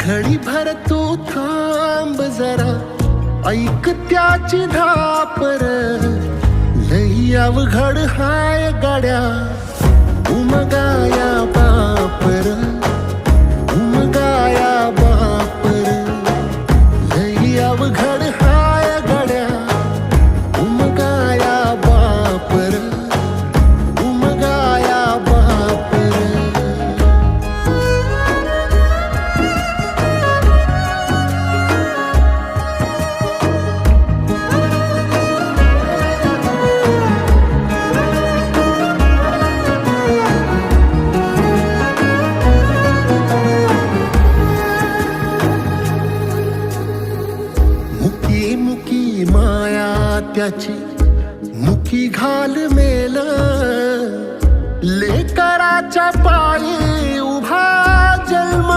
घडी भर तू थांब जरा, ऐक त्याची धापर. लई अवघड हाय गाड्या, उमगाया बापर, उमगाया बापर. लई अवघड हाय गाड्या, उमगाया बापर, उमगाया बापर. मुकी मुकी माया त्याची, मुकी घाल मेल. लेकराच्या पायी उभा जन्म